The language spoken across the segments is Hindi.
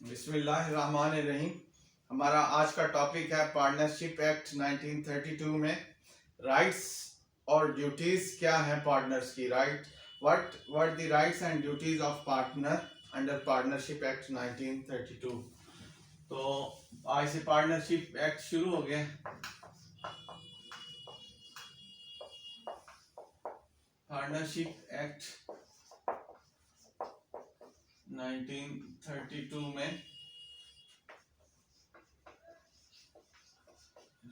बिस्मिल्लाहिर्रहमानिर्रहीम। हमारा आज का टॉपिक है पार्टनरशिप एक्ट 1932 में राइट्स और ड्यूटीज क्या है पार्टनर्स की। What the rights and duties of partner under partnership act 1932। तो आज से पार्टनरशिप एक्ट शुरू हो गया। पार्टनरशिप एक्ट 1932 में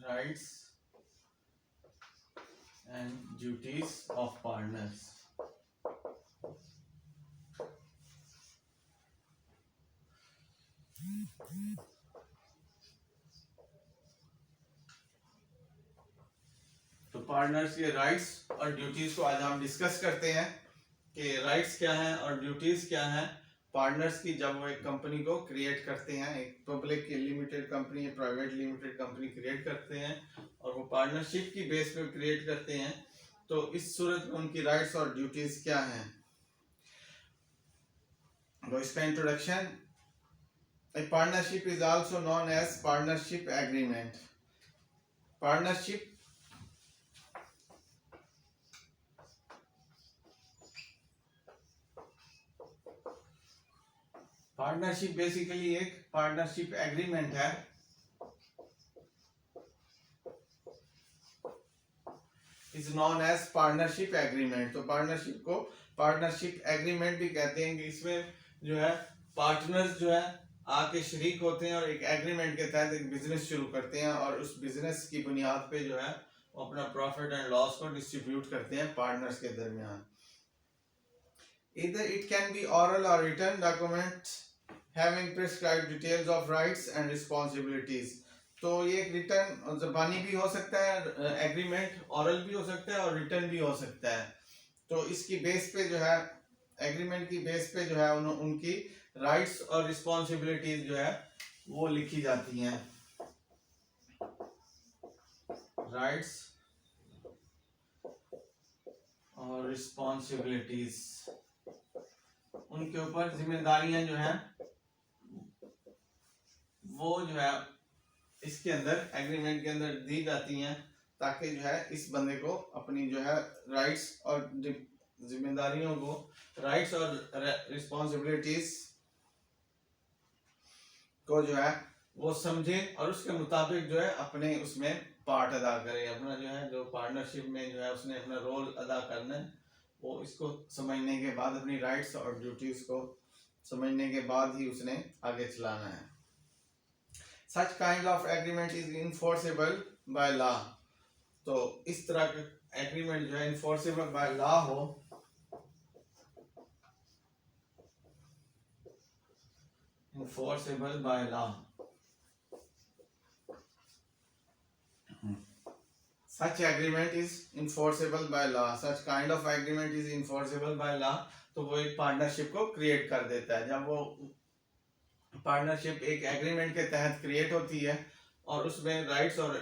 rights and duties of partners. तो पार्टनर्स के राइट्स और ड्यूटीज को आज हम डिस्कस करते हैं कि राइट्स क्या हैं और ड्यूटीज क्या हैं पार्टनर्स की। जब वो एक कंपनी को क्रिएट करते हैं, एक पब्लिक लिमिटेड कंपनी या प्राइवेट लिमिटेड कंपनी क्रिएट करते हैं और वो पार्टनरशिप की बेस पे क्रिएट करते हैं, तो इस सूरत में उनकी राइट्स और ड्यूटीज क्या हैं। तो इसका introduction, A partnership is also known as partnership agreement. Partnership basically एक पार्टनरशिप एग्रीमेंट है। Is known as partnership agreement. तो पार्टनरशिप को पार्टनरशिप एग्रीमेंट भी कहते हैं कि इसमें जो है पार्टनर्स जो है आके शरीक होते हैं और एक एग्रीमेंट के तहत एक बिजनेस शुरू करते हैं और उस बिजनेस की बुनियाद पे जो है वो अपना प्रॉफिट एंड लॉस को डिस्ट्रीब्यूट करते हैं पार्टनर्स के दरमियान। Either it can be oral or written document having prescribed details of rights and responsibilities. तो ये एक रिटर्न ज़बानी भी हो सकता है एग्रीमेंट, ओरल भी हो सकता है और रिटर्न भी हो सकता है। तो इसकी बेस पे जो है एग्रीमेंट की बेस पे जो है उनकी राइट्स और रिस्पॉन्सिबिलिटीज जो है वो लिखी जाती हैं। राइट्स और रिस्पॉन्सिबिलिटीज, उनके ऊपर जिम्मेदारियां जो है वो जो है इसके अंदर एग्रीमेंट के अंदर दी जाती हैं ताकि जो है इस बंदे को अपनी जो है राइट्स और जिम्मेदारियों को, राइट्स और रिस्पॉन्सिबिलिटीज को जो है वो समझे और उसके मुताबिक जो है अपने उसमें पार्ट अदा करे। अपना जो है जो पार्टनरशिप में जो है उसने अपना रोल अदा करना है, वो इसको समझने के बाद, अपनी राइट्स और ड्यूटीज को समझने के बाद ही उसने आगे चलाना है। Such kind of agreement is enforceable by law. तो इस तरह का एग्रीमेंट जो है enforceable by law हो, enforceable by law. Such agreement is enforceable by law. Such kind of agreement is enforceable by law. तो वो एक पार्टनरशिप को क्रिएट कर देता है। जब वो पार्टनरशिप एक एग्रीमेंट के तहत क्रिएट होती है और उसमें राइट्स और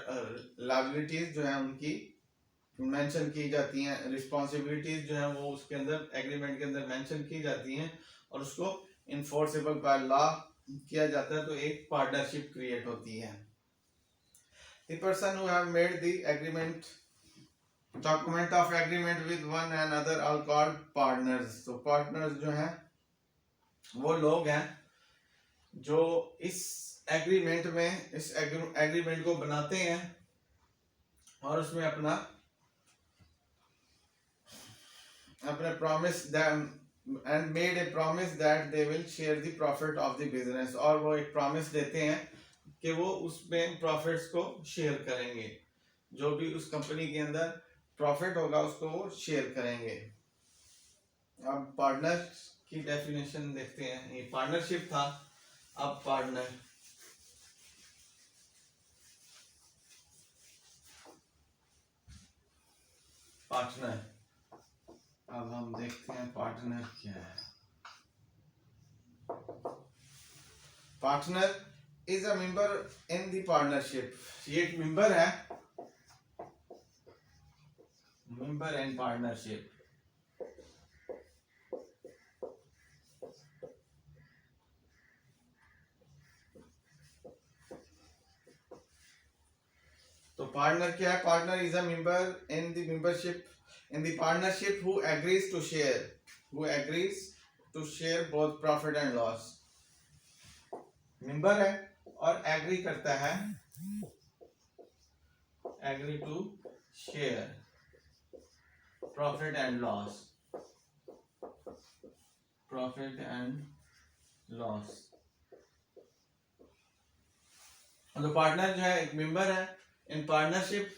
लायबिलिटीज जो है उनकी मेंशन की जाती हैं, रिस्पॉन्सिबिलिटीज जो है वो उसके अंदर एग्रीमेंट के अंदर मेंशन की जाती हैं और उसको इन्फोर्सेबल बाय लॉ किया जाता है, तो एक पार्टनरशिप क्रिएट होती है। The person who have made the agreement, document of agreement with one another are called partners. तो partners जो हैं वो लोग हैं जो इस एग्रीमेंट में, इस एग्रीमेंट को बनाते हैं और उसमें अपना promise and made a promise that they will share the profit of the business. और वो एक प्रॉमिस देते हैं कि वो उसमें प्रॉफिट्स को शेयर करेंगे, जो भी उस कंपनी के अंदर प्रॉफिट होगा उसको वो शेयर करेंगे। अब पार्टनर की डेफिनेशन देखते हैं। ये पार्टनरशिप था, अब पार्टनर। अब हम देखते हैं पार्टनर क्या है। Partner is a member in the partnership. ये एक मेंबर है, मेंबर इन पार्टनरशिप। पार्टनर क्या है? Partner is a member in the membership in the partnership who agrees to share both profit and loss. Member है और एग्री करता है, agree to share profit and loss, profit and loss. तो पार्टनर जो है एक मेंबर है इन पार्टनरशिप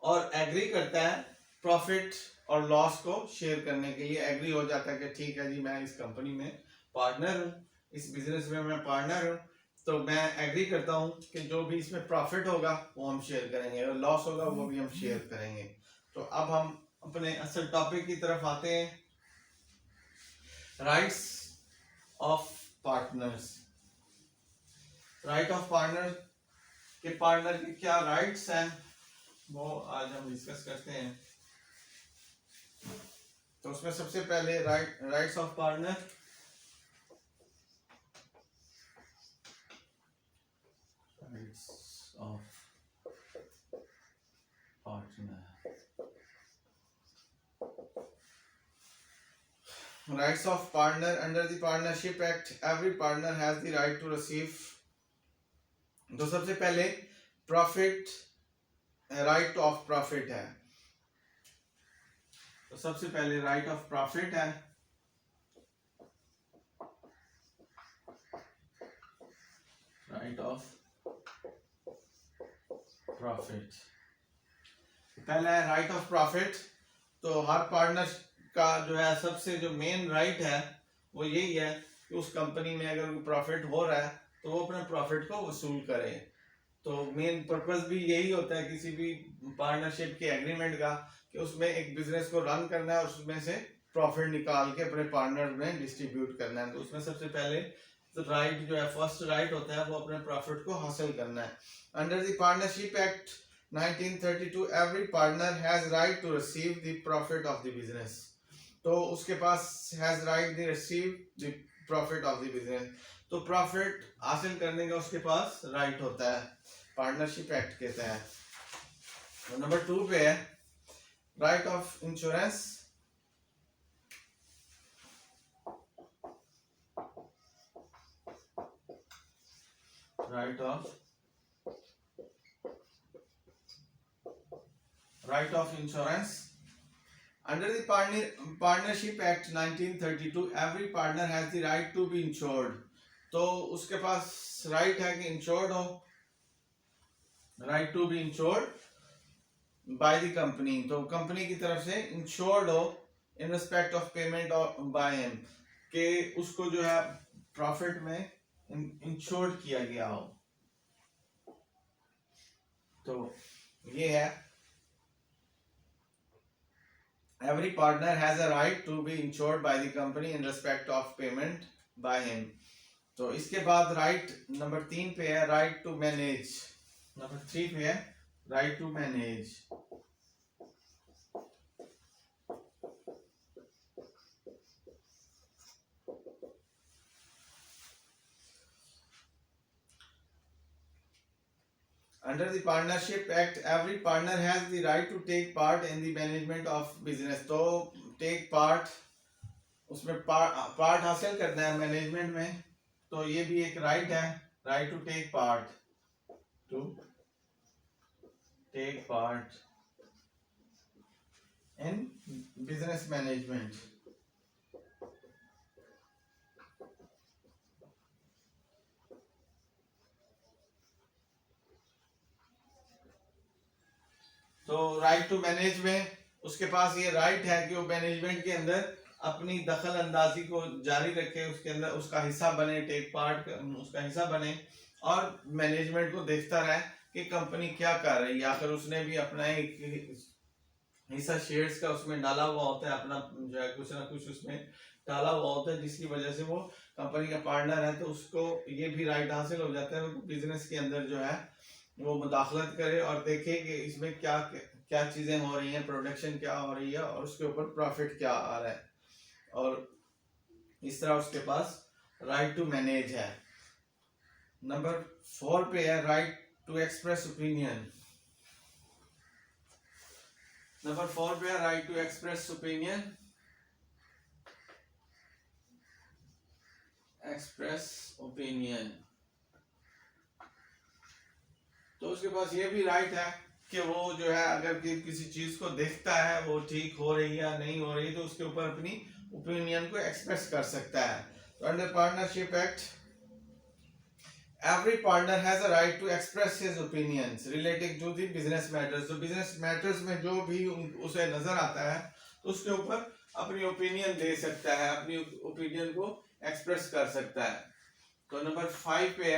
और एग्री करता है प्रॉफिट और लॉस को शेयर करने के लिए। एग्री हो जाता है कि ठीक है जी, मैं इस कंपनी में पार्टनर हूँ, इस बिजनेस में मैं पार्टनर हूँ, तो मैं एग्री करता हूँ कि जो भी इसमें प्रॉफिट होगा वो हम शेयर करेंगे और लॉस होगा वो भी हम शेयर करेंगे। तो अब हम अपने असल टॉपिक की तरफ आते हैं, rights of partners. Right of partner के पार्टनर के क्या राइट्स हैं वो आज हम डिस्कस करते हैं। तो उसमें सबसे पहले rights of partner. Rights of partner, rights of partner under the partnership act every partner has the right to receive. तो सबसे पहले प्रॉफिट, राइट ऑफ प्रॉफिट है। तो सबसे पहले राइट ऑफ प्रॉफिट है, राइट ऑफ प्रॉफिट। पहला है राइट ऑफ प्रॉफिट। तो हर पार्टनर का जो है सबसे जो मेन राइट है वो यही है कि उस कंपनी में अगर प्रॉफिट हो रहा है तो वो अपने प्रॉफिट को वसूल करे। तो मेन पर्पस भी यही होता है किसी भी पार्टनरशिप के एग्रीमेंट का कि उसमें एक बिजनेस को रन करना है और उसमें से प्रॉफिट निकाल के अपने पार्टनर में डिस्ट्रीब्यूट करना है। तो उसमें सबसे पहले तो राइट जो है फर्स्ट राइट होता है वो अपने प्रॉफिट को हासिल करना है। Under the partnership act 1932 every partner has right to receive the profit of the business. तो उसके पास has right to receive the profit of the business. तो प्रॉफिट हासिल करने का उसके पास राइट होता है पार्टनरशिप एक्ट के तहत। नंबर 2 पे है right of insurance. Right of insurance under the partnership act 1932 every partner has the right to be insured. तो उसके पास राइट है कि इंश्योर्ड हो, right to be insured by the company. तो कंपनी की तरफ से इंश्योर्ड हो in respect of payment by him, कि उसको जो है प्रॉफिट में इंश्योर्ड किया गया हो। तो ये है every partner has a right to be insured by the company in respect of payment by him। तो इसके बाद राइट नंबर 3 पे है राइट टू मैनेज। नंबर 3 पे है right to manage. Under the Partnership Act, every partner has the right to take part in the management of business। तो take part, उसमें पार्ट हासिल करना है मैनेजमेंट में। तो ये भी एक राइट है, right to take part, to take part in business management. तो राइट टू मैनेज में उसके पास ये राइट है कि वो मैनेजमेंट के अंदर अपनी दखल अंदाजी को जारी रखे, उसके अंदर उसका हिस्सा बने, टेक पार्ट उसका हिस्सा बने और मैनेजमेंट को देखता रहे कि कंपनी क्या कर रही है। आखिर उसने भी अपना एक हिस्सा शेयर्स का उसमें डाला हुआ होता है, अपना जो है कुछ ना कुछ उसमें डाला हुआ होता है, जिसकी वजह से वो कंपनी का पार्टनर है। तो उसको ये भी राइट हासिल हो जाता है बिजनेस के अंदर जो है वो मुदाखलत करे और देखे कि इसमें क्या क्या चीजें हो रही हैं, प्रोडक्शन क्या हो रही है और उसके ऊपर प्रॉफिट क्या आ रहा है, और इस तरह उसके पास राइट टू मैनेज है। नंबर 4 पे है right to express opinion. Number 4 पे है right to express opinion, express opinion. तो उसके पास ये भी राइट है कि वो जो है अगर किसी चीज को देखता है वो ठीक हो रही है या नहीं हो रही, तो उसके ऊपर अपनी ओपिनियन को एक्सप्रेस कर सकता है। तो under partnership act every partner has a right to express his opinions relating to the business matters। तो business matters में जो भी उसे नजर आता है तो उसके ऊपर अपनी ओपिनियन दे सकता है, अपनी ओपिनियन को एक्सप्रेस कर सकता है। तो नंबर 5 पे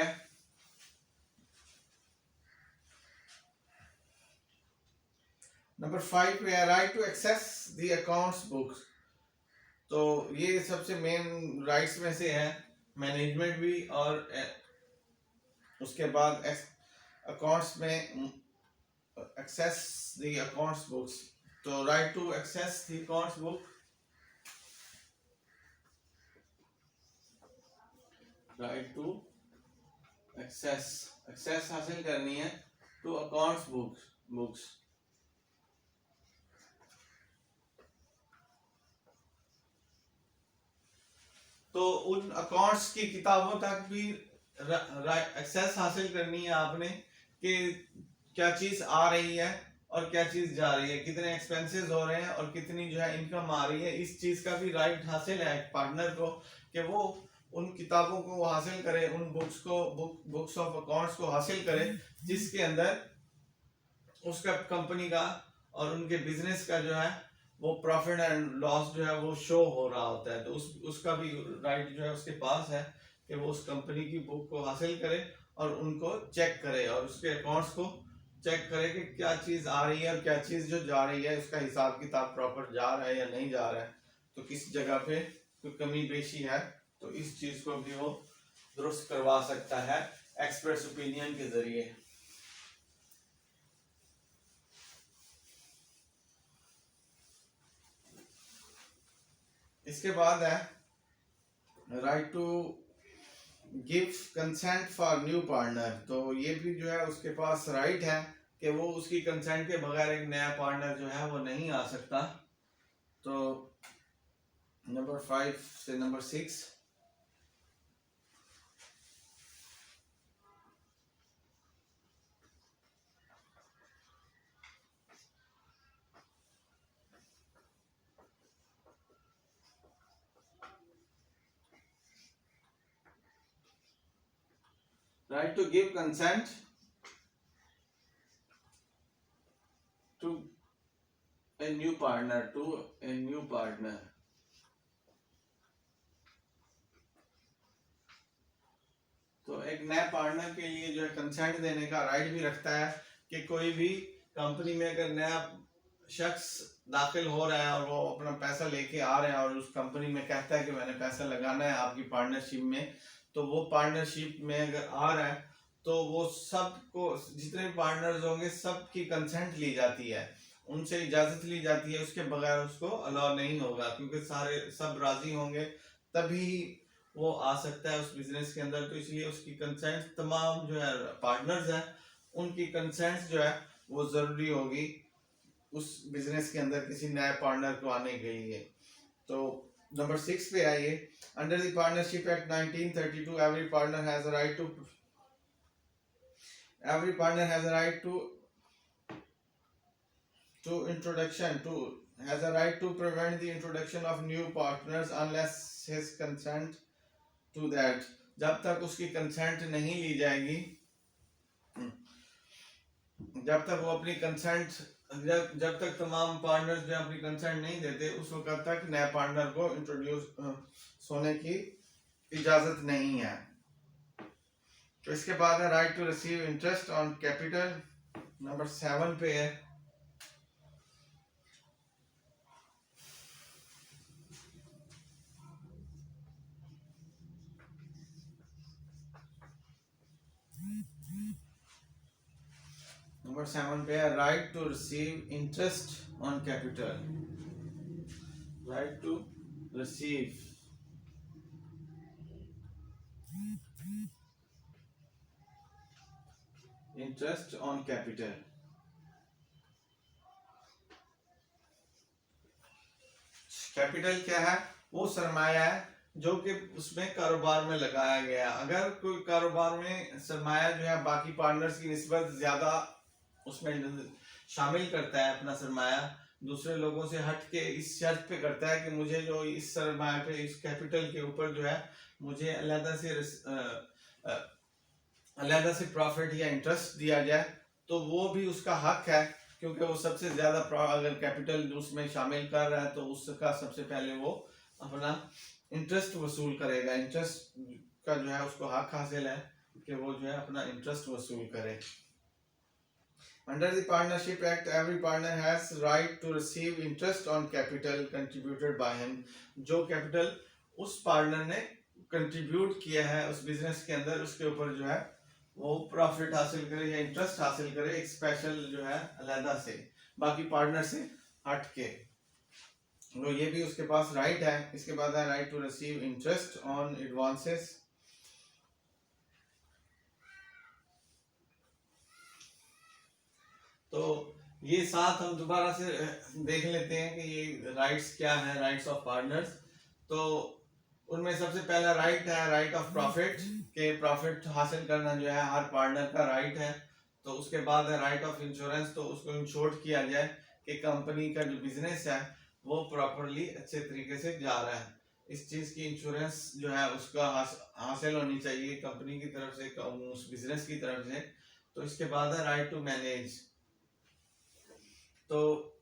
है right to access the accounts books. तो ये सबसे मेन राइट्स में से है, मैनेजमेंट भी और उसके बाद अकाउंट्स में एक्सेस द अकाउंट्स बुक्स। तो right to access the accounts book, right to access हासिल करनी है टू अकाउंट्स बुक्स। तो उन अकाउंट्स की किताबों तक भी एक्सेस हासिल करनी है आपने कि क्या चीज आ रही है और क्या चीज जा रही है, कितने एक्सपेंसेस हो रहे हैं और कितनी जो है इनकम आ रही है। इस चीज का भी राइट हासिल है पार्टनर को कि वो उन किताबों को हासिल करे, उन बुक्स ऑफ अकाउंट्स को हासिल करे जिसके अंदर उसका कंपनी का और उनके बिजनेस का जो है वो प्रॉफिट एंड लॉस जो है वो शो हो रहा होता है। तो उसका भी राइट जो है उसके पास है कि वो उस कंपनी की बुक को हासिल करे और उनको चेक करे और उसके अकाउंट्स को चेक करे कि क्या चीज आ रही है और क्या चीज जो जा रही है उसका हिसाब किताब प्रॉपर जा रहा है या नहीं जा रहा है, तो किस जगह पे कोई कमी पेशी है, तो इस चीज को भी वो दुरुस्त करवा सकता है एक्सप्रेस ओपिनियन के जरिए। इसके बाद है right to give consent for new partner. तो ये भी जो है उसके पास राइट है कि वो उसकी कंसेंट के बगैर एक नया पार्टनर जो है वो नहीं आ सकता। तो नंबर 5 से number 6, right to give consent to a new partner, तो एक नए पार्टनर के लिए जो है कंसेंट देने का राइट भी रखता है कि कोई भी कंपनी में अगर नया शख्स दाखिल हो रहा है और वो अपना पैसा लेके आ रहा है और उस कंपनी में कहता है कि मैंने पैसा लगाना है आपकी पार्टनरशिप में, तो वो पार्टनरशिप में अगर आ रहा है तो वो सबको, जितने भी पार्टनर्स होंगे सबकी कंसेंट ली जाती है, उनसे इजाजत ली जाती है, उसके बगैर उसको अलाउ नहीं होगा, क्योंकि सारे सब राजी होंगे तभी वो आ सकता है उस बिजनेस के अंदर। तो इसलिए उसकी कंसेंट, तमाम जो है पार्टनर्स हैं उनकी कंसेंट जो है वो जरूरी होगी उस बिजनेस के अंदर किसी नए पार्टनर को आने के लिए। तो नंबर 6 पे आइए, under the partnership act 1932 every partner has a right to introduction to has a right to prevent the introduction of new partners unless his consent to that। जब तक उसकी कंसेंट नहीं ली जाएगी, जब तक वो अपनी कंसेंट, जब तक तमाम पार्टनर्स जो अपनी कंसेंट नहीं देते उस वक्त तक नए पार्टनर को इंट्रोड्यूस होने की इजाजत नहीं है। तो इसके बाद है right to receive interest on capital, number 7 पे है। नंबर 7 पे है right to receive interest on capital, right to receive interest on capital. Capital क्या है? वो सरमाया है जो कि उसमें कारोबार में लगाया गया। अगर कोई कारोबार में सरमाया जो है बाकी पार्टनर्स की निस्बत ज्यादा उसमें शामिल करता है, अपना सरमाया दूसरे लोगों से हट के इस शर्त पे करता है कि मुझे जो इस सरमाया पे, इस कैपिटल के ऊपर जो है मुझे अलहदा से प्रॉफिट या इंटरेस्ट दिया जाए, तो वो भी उसका हक है, क्योंकि वो सबसे ज्यादा अगर कैपिटल उसमें शामिल कर रहा है तो उसका सबसे पहले वो अपना इंटरेस्ट वसूल करेगा। इंटरेस्ट का जो है उसको हक हासिल है कि वो जो है अपना इंटरेस्ट वसूल करे। Under the Partnership Act, every partner has right to receive interest on capital contributed by him. जो कैपिटल उस पार्टनर ने कंट्रीब्यूट किया है उस बिजनेस के अंदर, उसके ऊपर जो है वो प्रॉफिट हासिल करे या इंटरेस्ट हासिल करे, एक स्पेशल जो है अलहदा से, बाकी पार्टनर से हट के। तो ये भी उसके पास राइट है। इसके बाद है right to receive interest on advances. तो ये साथ हम दोबारा से देख लेते हैं कि ये राइट्स क्या है, राइट्स ऑफ पार्टनर्स। तो उनमें सबसे पहला राइट है राइट ऑफ प्रॉफिट, के प्रॉफिट हासिल करना जो है हर पार्टनर का राइट है। तो उसके बाद है राइट ऑफ इंश्योरेंस, तो उसको इंश्योर्ड किया जाए कि कंपनी का जो बिजनेस है वो प्रॉपरली अच्छे तरीके से जा रहा है। इस चीज की इंश्योरेंस जो है उसका हासिल होनी चाहिए कंपनी की तरफ से, उस बिजनेस की तरफ से। तो इसके बाद है राइट टू मैनेज, तो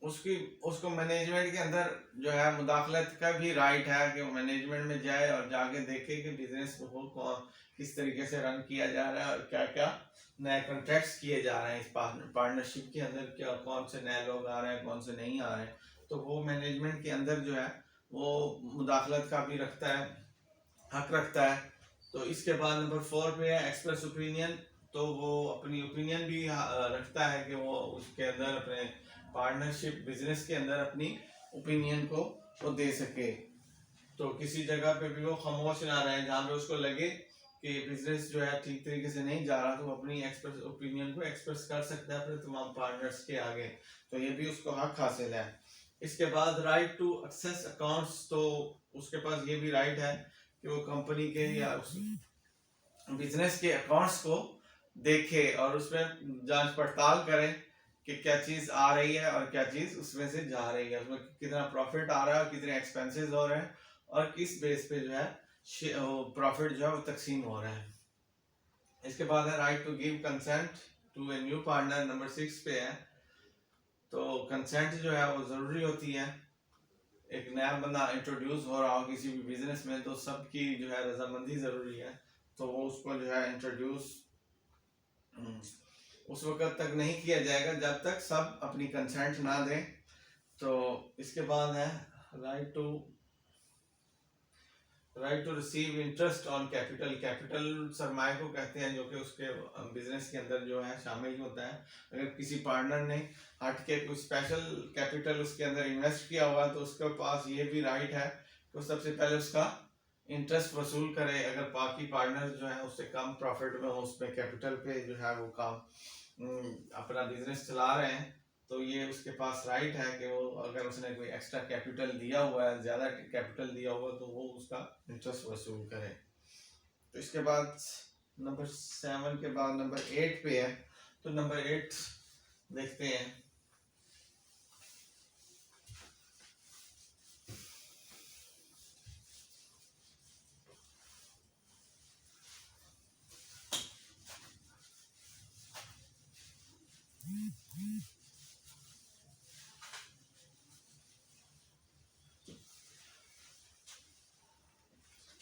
उसको मैनेजमेंट के अंदर जो है मुदाखलत का भी राइट है कि वो मैनेजमेंट में जाए और जाके देखे कि बिजनेस को किस तरीके से रन किया जा रहा है और क्या क्या नए कॉन्ट्रैक्ट्स किए जा रहे हैं इस पार्टनरशिप के अंदर, क्या कौन से नए लोग आ रहे हैं, कौन से नहीं आ रहे हैं। तो वो मैनेजमेंट के अंदर जो है वो मुदाखलत का भी रखता है, हक रखता है। तो इसके बाद नंबर 4 पे है एक्सप्रेस ओपिनियन, तो वो अपनी ओपिनियन भी रखता है कि वो उसके अंदर अपने पार्टनरशिप बिजनेस के अंदर अपनी ओपिनियन को वो दे सके। तो किसी जगह पे भी वो खामोश ना रहे, जहाँ पे उसको लगे कि बिजनेस जो है ठीक तरीके से नहीं जा रहा, तो वो अपनी एक्सप्रेस ओपिनियन को एक्सप्रेस कर सकता है अपने तमाम पार्टनर्स के आगे। तो ये भी उसको हक हासिल है। इसके बाद राइट टू एक्सेस अकाउंट्स, तो उसके पास ये भी राइट है कि वो कंपनी के या उस बिजनेस के अकाउंट्स को देखे और उसमें जांच पड़ताल करे कि क्या चीज आ रही है और क्या चीज उसमें से जा रही है, उसमें कितना प्रॉफिट आ रहा है और कितने एक्सपेंसेस हो रहे हैं और किस बेस पे जो है प्रॉफिट जो है वो तकसीम हो रहा है। इसके बाद है right to give consent to a new partner, number 6 पे है। तो कंसेंट जो है वो जरूरी होती है। एक नया बंदा इंट्रोड्यूस हो रहा हो किसी भी बिजनेस में, तो सबकी जो है रजामंदी जरूरी है। तो वो उसको जो है इंट्रोड्यूस उस वक्त तक नहीं किया जाएगा जब तक सब अपनी कंसेंट ना दें। तो इसके बाद है right to receive interest on capital. Capital सरमाए को कहते हैं जो कि उसके बिजनेस के अंदर जो है शामिल होता है। अगर किसी पार्टनर ने हट के कुछ स्पेशल कैपिटल उसके अंदर इन्वेस्ट किया हुआ तो उसके पास ये भी राइट है कि सबसे पहले उसका इंटरेस्ट वसूल करे। अगर बाकी पार्टनर जो है उससे कम प्रॉफिट में हो, उसमें कैपिटल पे जो है वो काम अपना बिजनेस चला रहे हैं, तो ये उसके पास राइट है कि वो अगर उसने कोई एक्स्ट्रा कैपिटल दिया हुआ है, ज्यादा कैपिटल दिया हुआ है, तो वो उसका इंटरेस्ट वसूल करे। तो इसके बाद नंबर 7 के बाद नंबर 8 पे है। तो नंबर 8 देखते हैं।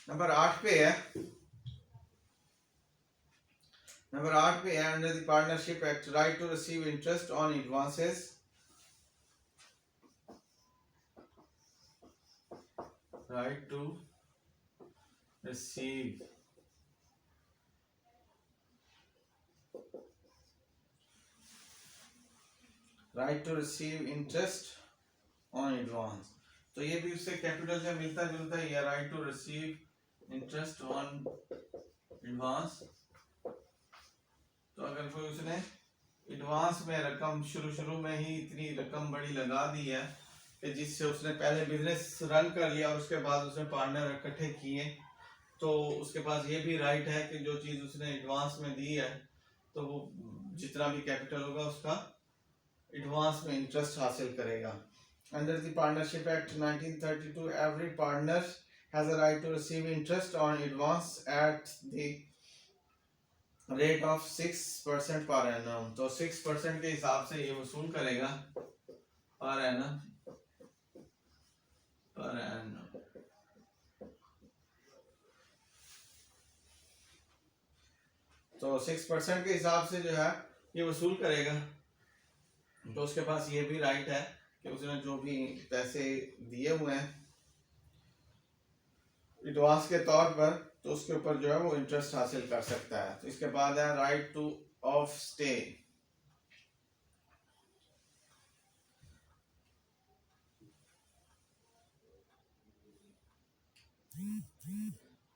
नंबर 8 पे है। नंबर 8 पे है under the partnership act right to receive interest on advances. Right to receive interest on advance. तो ये भी उससे कैपिटल से मिलता जुलता है, या right to receive interest on advance. तो अगर कोई उसने एडवांस में रकम शुरू में ही इतनी रकम बड़ी लगा दी है कि जिससे उसने पहले बिजनेस रन कर लिया और उसके बाद उसने पार्टनर इकट्ठे किए, तो उसके पास ये भी राइट है कि जो चीज़ उसने एडवांस में दी है तो वो जितना भी कैपिटल होगा उसका एडवांस में इंटरेस्ट हासिल करेगा। Under the partnership act 1932 every partner has a right to receive interest on advance at the rate of 6% per annum. तो 6% के हिसाब से ये वसूल करेगा पर एनम पर एनम। तो 6% के हिसाब से जो है ये वसूल करेगा। तो उसके पास ये भी राइट है कि उसने जो भी पैसे दिए हुए हैं एडवांस के तौर पर, तो उसके ऊपर जो है वो इंटरेस्ट हासिल कर सकता है। तो इसके बाद है right two of stay.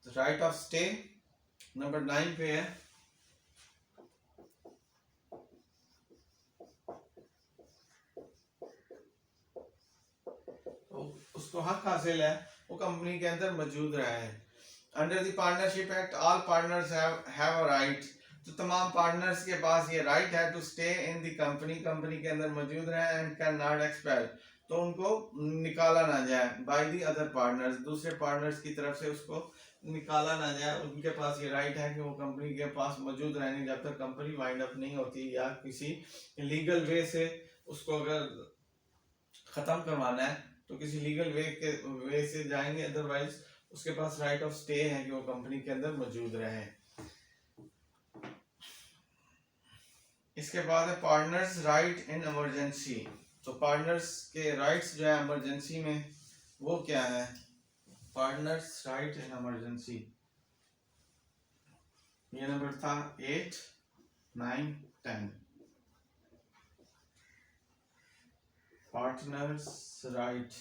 Right of stay number 9 पे है। तो उसको हक हासिल है वो कंपनी के अंदर मौजूद रहा है। Under the partnership act all partners have a right. तो तमाम पार्टनर्स के पास ये राइट है to stay in the company, company के अंदर मौजूद रहे एंड कैन नॉट एक्सपेल। तो उनको निकाला ना जाए बाय द अदर पार्टनर्स, दूसरे पार्टनर्स की तरफ से उसको निकाला ना जाए। उनके पास ये राइट है कि वो कंपनी के पास मौजूद रहने जब तक कंपनी वाइंड अप नहीं होती या किसी लीगल वे से उसको अगर खत्म करवाना है तो किसी लीगल वे से जाएंगे, अदरवाइज उसके पास राइट ऑफ स्टे है कि वो कंपनी के अंदर मौजूद रहे। इसके बाद है पार्टनर्स राइट इन इमरजेंसी। तो पार्टनर्स के राइट्स जो है इमरजेंसी में वो क्या है? पार्टनर्स राइट इन इमरजेंसी, ये नंबर था 8, 9, 10। Partners right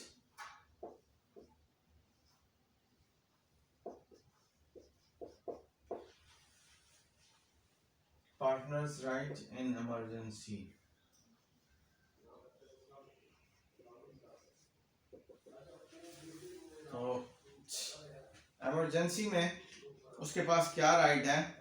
partners right in emergency. तो इमरजेंसी में उसके पास क्या राइट है?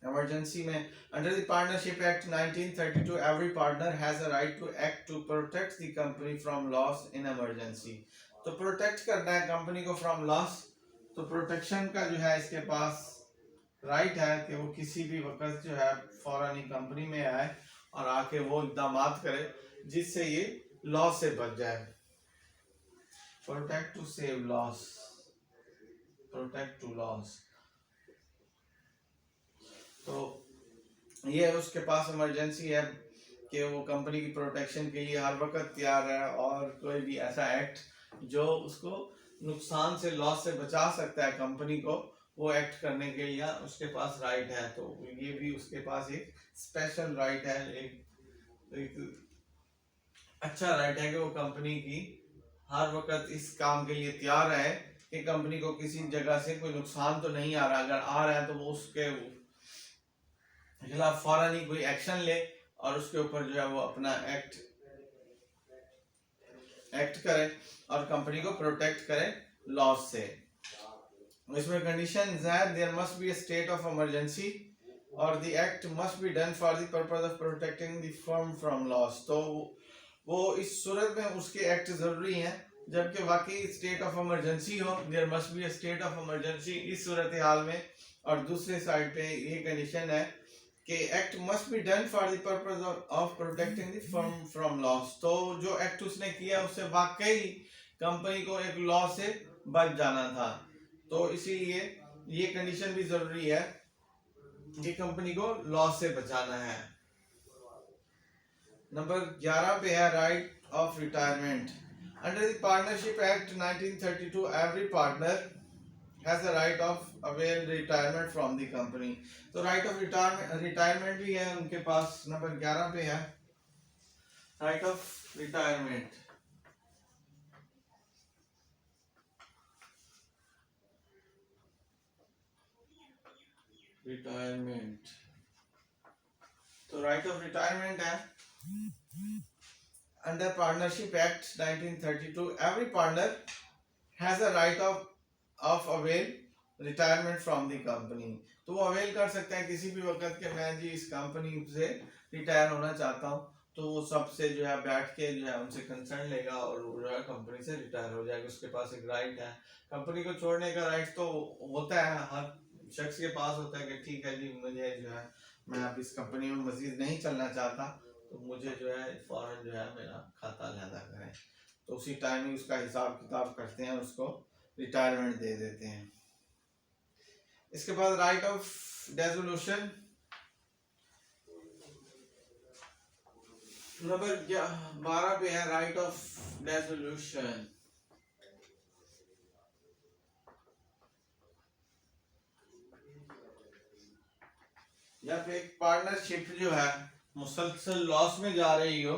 इमरजेंसी में under the partnership act 1932 every partner has a right to act to protect the company from loss in emergency. तो प्रोटेक्ट करना है कंपनी को फ्रॉम लॉस। तो प्रोटेक्शन का जो है इसके पास राइट है कि वो किसी भी वक्त जो है फौरन ही कंपनी में आए और आके वो इकदाम करे जिससे ये लॉस से बच जाए। Protect to save loss, protect to loss. तो ये उसके पास इमरजेंसी है कि वो कंपनी की प्रोटेक्शन के लिए हर वक्त तैयार है और कोई भी ऐसा एक्ट जो उसको नुकसान से, लॉस से बचा सकता है कंपनी को, वो एक्ट करने के लिए उसके पास राइट है। तो ये भी उसके पास एक स्पेशल राइट है, एक अच्छा राइट है कि वो कंपनी की हर वक्त इस काम के लिए तैयार है कि कंपनी को किसी जगह से कोई नुकसान तो नहीं आ रहा, अगर आ रहा है तो वो उसके खिलाफ फौरन ही कोई एक्शन ले और उसके ऊपर जो है वो अपना एक्ट करे और कंपनी को प्रोटेक्ट करे लॉस से। इसमें कंडीशन है there must be a state of emergency और the act must be done for the purpose of protecting the firm from loss. तो वो इस सूरत में उसके एक्ट जरूरी हैं जबकि वाकई स्टेट ऑफ इमरजेंसी हो, there must be a state of emergency इस सूरत हाल में। और दूसरे साइड पे ये कंडीशन है कि act must be done for the purpose of protecting the firm from loss. तो जो एक्ट उसने किया उससे वाकई कंपनी को एक लॉस से बच जाना था। तो इसीलिए ये कंडीशन भी जरूरी है कि कंपनी को लॉस से बचाना है। नंबर 11 पे है right of retirement. Under the partnership act 1932 every partner has a right of avail retirement from the company। तो right of retirement भी है उनके पास, नंबर 11 पे है right of retirement। रिटायरमेंट, तो right of retirement है Under Partnership Act 1932, every partner has a right of avail retirement from the company. तो वो अवेल कर सकते हैं किसी भी वक्त के मैं जी इस कंपनी से रिटायर होना चाहता हूँ, तो वो सबसे जो है बैठ के जो है उनसे कंसर्न लेगा और वो जो है कंपनी से रिटायर हो जाएगा। उसके पास एक राइट है, कंपनी को छोड़ने का राइट तो होता है, हर शख्स के पास होता है कि ठीक है जी मुझे जो है मैं अब इस कंपनी में मजीद नहीं चलना चाहता, तो मुझे जो है फौरन जो है मेरा खाता अलहदा करें, तो उसी टाइम ही उसका हिसाब किताब करते हैं, उसको रिटायरमेंट दे देते हैं। इसके बाद राइट ऑफ डेसोल्यूशन नंबर 12 पे है राइट ऑफ डेसोल्यूशन। जब एक पार्टनरशिप जो है मुसलसल लॉस में जा रही हो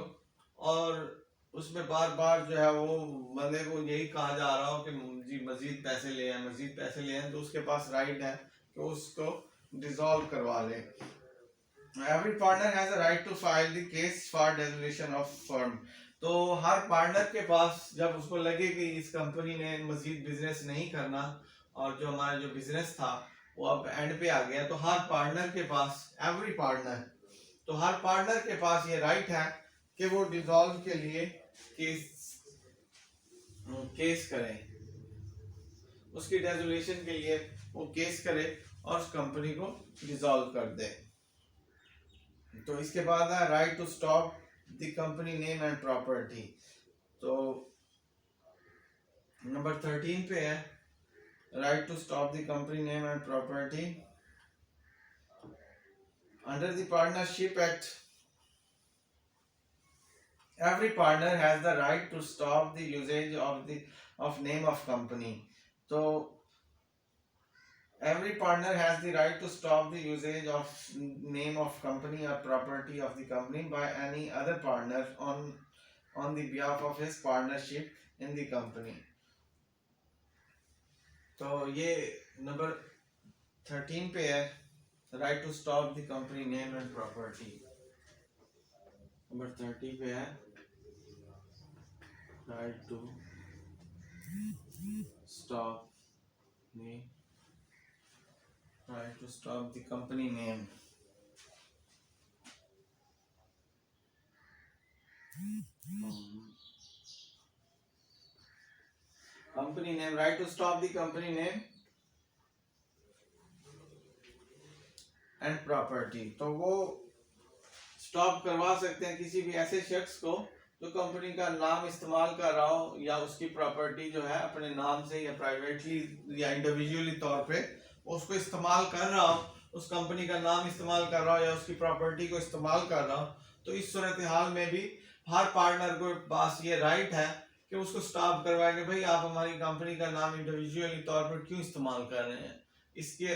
और उसमें बार बार जो है वो बंदे को यही कहा जा रहा हो कि जी मजीद पैसे ले आए मजीद पैसे ले आए, तो उसके पास राइट है कि उसको डिसॉल्व करवा ले। Every partner has a right to file the case for dissolution of firm. तो हर पार्टनर के पास जब उसको लगे कि इस कंपनी ने मजीद बिजनेस नहीं करना और जो हमारा जो बिजनेस था वो अब एंड पे आ गया, तो हर पार्टनर के पास एवरी पार्टनर, तो हर पार्टनर के पास ये राइट है कि वो डिसॉल्व के लिए केस केस करे, उसकी डेसोल्यूशन के लिए वो केस करे और उस कंपनी को डिसॉल्व कर दे। तो इसके बाद है right to stop the company name and property. तो नंबर 13 पे है right to stop the company name and property. Under the partnership act every partner has the right to stop the usage of name of company. So every partner has the right to stop the usage of name of company or property of the company by any other partner on the behalf of his partnership in the company. तो ये नंबर 13 पे है right to stop the company name and property. Number 30 पे है right to stop the right to stop the company name company name right to stop the company name and property। तो वो स्टॉप करवा सकते हैं किसी भी ऐसे शख्स को जो कंपनी का नाम इस्तेमाल कर रहा हो या उसकी प्रॉपर्टी जो है अपने नाम से या प्राइवेटली या इंडिविजुअली तौर पे उसको इस्तेमाल कर रहा हो, उस कंपनी का नाम इस्तेमाल कर रहा हो या उसकी प्रॉपर्टी को इस्तेमाल कर रहा हो, तो इस सूरत हाल में भी हर पार्टनर को पास ये राइट है कि उसको स्टॉप करवाए कि भाई आप हमारी कंपनी का नाम इंडिविजुअली तौर पर क्यों इस्तेमाल कर रहे हैं,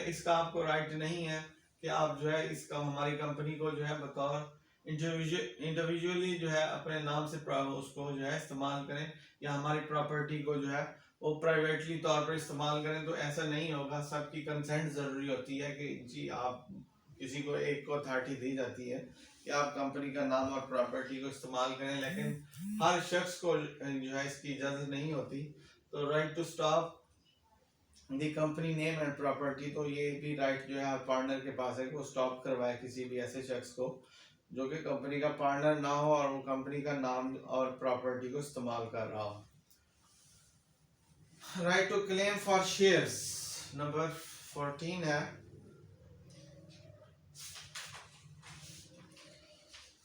इसका आपको राइट नहीं है कि आप जो है इसका हमारी कंपनी को जो है बतौर इंडिविजुअली जो है अपने नाम से उसको जो है इस्तेमाल करें या हमारी प्रॉपर्टी को जो है वो प्राइवेटली तौर पर इस्तेमाल करें। तो ऐसा नहीं होगा, सबकी कंसेंट ज़रूरी होती है कि जी आप किसी को एक को अथॉरिटी दी जाती है कि आप कंपनी का नाम और प्रॉपर्टी को इस्तेमाल करें, लेकिन हर शख्स को जो है इसकी इजाज़त नहीं होती। तो right to stop the company name and property, तो ये भी राइट जो है हर पार्टनर के पास है कि वो स्टॉप करवाए किसी भी ऐसे शख्स को जो कि कंपनी का पार्टनर ना हो और वो कंपनी का नाम और प्रॉपर्टी को इस्तेमाल कर रहा हो। Right to claim for shares number 14 है,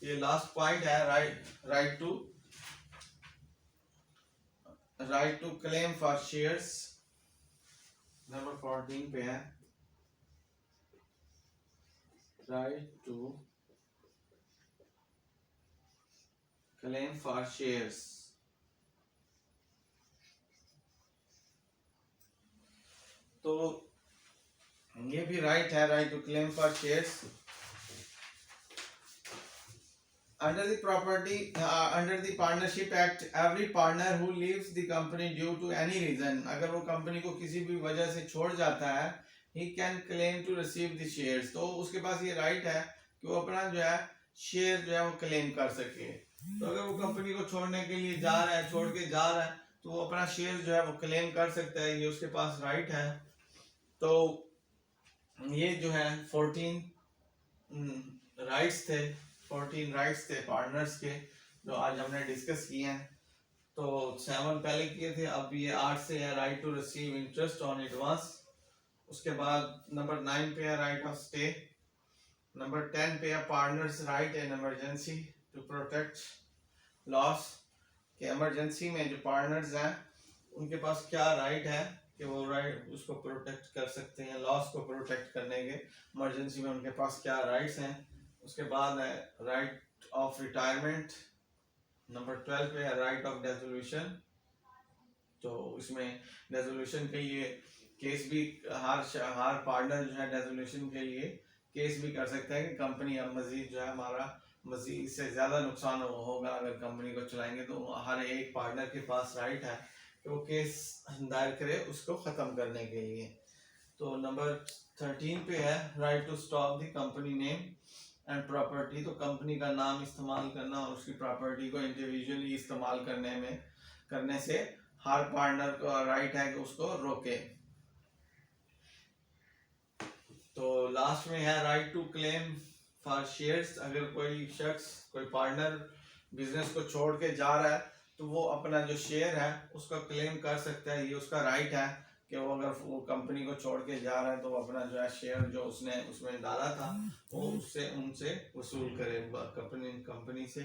ये लास्ट पॉइंट है right to claim for shares number 14 पे है right to claim for shares। तो ये भी राइट है right to claim for shares. Under the property under the partnership act every partner who leaves the company due to any reason, अगर वो कंपनी को किसी भी वजह से छोड़ जाता है, he can claim to receive the shares. तो उसके पास ये राइट है कि वो अपना जो है शेयर जो है वो क्लेम कर सके। तो अगर वो कंपनी को छोड़ने के लिए जा रहा है, छोड़ के जा रहा है, तो वो अपना शेयर जो है वो क्लेम कर सकता है, ये उसके पास राइट है। तो ये जो है 14 राइट्स थे, 14 राइट्स थे पार्टनर्स के, जो आज हमने डिस्कस किए हैं। तो 7 पहले किए थे, अब ये 8 से है right to receive interest on advance. उसके बाद नंबर 9 पे है राइट ऑफ स्टे। नंबर 10 पे है partners right in emergency to protect loss, कि इमरजेंसी में जो पार्टनर्स हैं उनके पास क्या राइट है कि वो राइट उसको प्रोटेक्ट कर सकते हैं, लॉस को प्रोटेक्ट करने के इमरजेंसी में उनके पास क्या राइट्स हैं। उसके बाद है राइट ऑफ रिटायरमेंट। नंबर 12 पे है राइट ऑफ डेसोल्यूशन। तो इसमें डेसोल्यूशन के लिए केस भी हर पार्टनर जो है डेसोल्यूशन के लिए केस भी कर सकता है कि कंपनी अब मजीद जो है हमारा मजीद से ज़्यादा नुकसान होगा अगर कंपनी को चलाएंगे, तो हर एक पार्टनर के पास राइट है कि वो केस दायर करे उसको ख़त्म करने के लिए। तो नंबर 13 पे है right to stop the company name and property. तो कंपनी का नाम इस्तेमाल करना और उसकी प्रॉपर्टी को इंडिविजुअली इस्तेमाल करने से हर पार्टनर को राइट है कि उसको रोके। तो लास्ट में है right to claim for shares. अगर कोई शख्स, कोई पार्टनर बिजनेस को छोड़ के जा रहा है तो वो अपना जो शेयर है उसका क्लेम कर सकता है, ये उसका राइट है कि वो अगर वो कंपनी को छोड़ के जा रहा है तो वो अपना जो है शेयर जो उसने उसमें डाला था वो उससे उनसे वसूल करे कंपनी से।